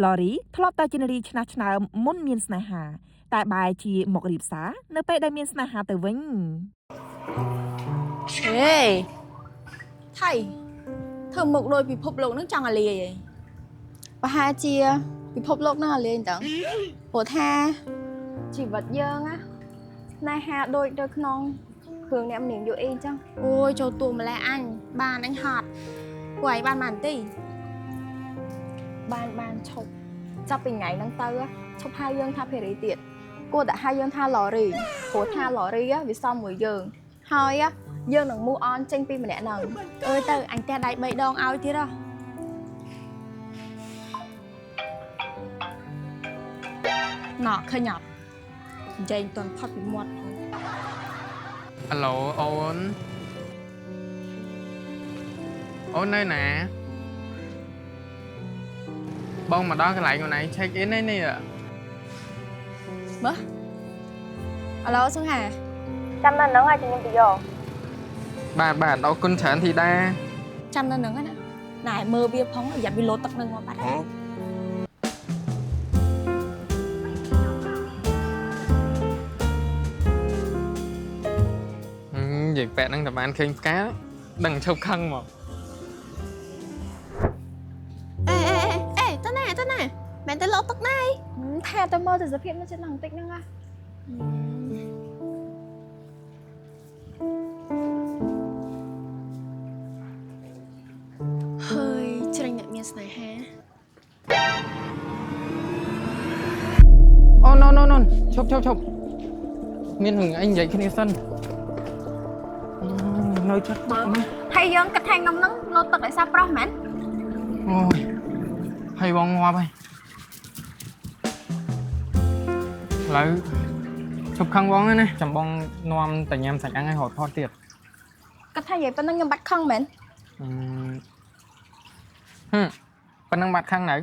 Lori ធ្លាប់តែជានារីឆ្នះឆ្នើមមុនមានស្នេហាតែបែរជាមករៀបសារនៅពេលដែលមានស្នេហាទៅវិញហេថៃធ្វើមុខដូចពិភពលោកនឹងចង់អាលាយឯងប្រហែលជាពិភពលោកនឹងអាលាយហ្នឹងព្រោះថាជីវិតយើងណាស្នេហាដូចនៅក្នុងគ្រឿងអ្នកម្នាងយកអីចឹងអូយចូលទួម្លេះអញបានអញហត់ពួកឯងបានទីបានឈប់ចាប់ពីថ្ងៃហ្នឹងទៅឈប់ហៅយើងថាភេរីទៀតគួរតែហៅយើងថាឡរីព្រោះថាឡរីវាសមមួយយើងហើយយើងនឹងមូអនចេញពីម្នាក់ហ្នឹងអើយទៅអញផ្ទះដៃ3ដងឲ្យទៀតណ៎ឃើញអត់និយាយមិនទាន់ផុតពីមាត់អាឡូអូននៅណាបងមកដល់កន្លែងខ្លួនឯង check in នេះមើលអាឡូសឹងហាចាំនៅហ្នឹងឲ្យខ្ញុំទៅយកបាទអរគុណច្រើនធីតាចាំនៅហ្នឹងណាណែមើលវាផងរយៈវាលោតទឹកនឹងមកបាត់និយាយប៉ែហ្នឹងតែបានឃើញផ្កាដឹងឈប់ខឹងមកតើណាមែនតែលោតទឹកណាថាទៅមើលទៅសភាពនៅចិត្តហ្នឹងបន្តិចហ្នឹងហើយជ្រេញអ្នកមានស្នេហាអូណូឈប់មានរឿងអីនិយាយគ្នាសិននៅចិត្តមើលហើយយើងគិតថាខ្ញុំហ្នឹងលោតទឹកឲ្យសាប្រុសមែនអូយហើយបងងាប់ហើយឥឡូវឈប់ខឹងបងណាចាំបងនាំតែញ៉ាំសាច់អាំងឲ្យរត់ផុតទៀតគិតថានិយាយប៉ុណ្ណឹងខ្ញុំបាត់ខឹងមែនប៉ុណ្ណឹងបាត់ខឹងនៅ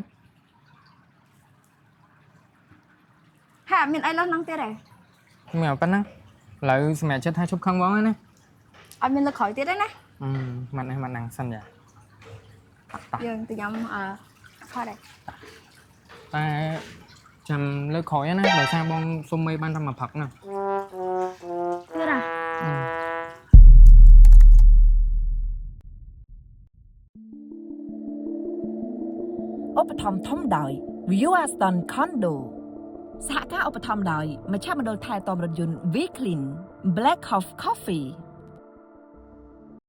ហាមានអីលើសហ្នឹងទៀតទេមានប៉ុណ្ណឹងឥឡូវសម្រាប់ចិត្តថាឈប់ខឹងបងណាអត់មានលើក្រោយទៀតទេណាម៉ាត់ណាំងសិនយ៉ាយើងទៅញ៉ាំខត់ដែរតែចាំលើក្រោយណាដោយសារបងសុំមេបានតែមកផឹកណាទៀតឧបត្ថម្ភធំដោយ View Aston Condo សហការឧបត្ថម្ភដោយមជ្ឈមណ្ឌលថែទាំរថយន្ត V Clean Black Coffee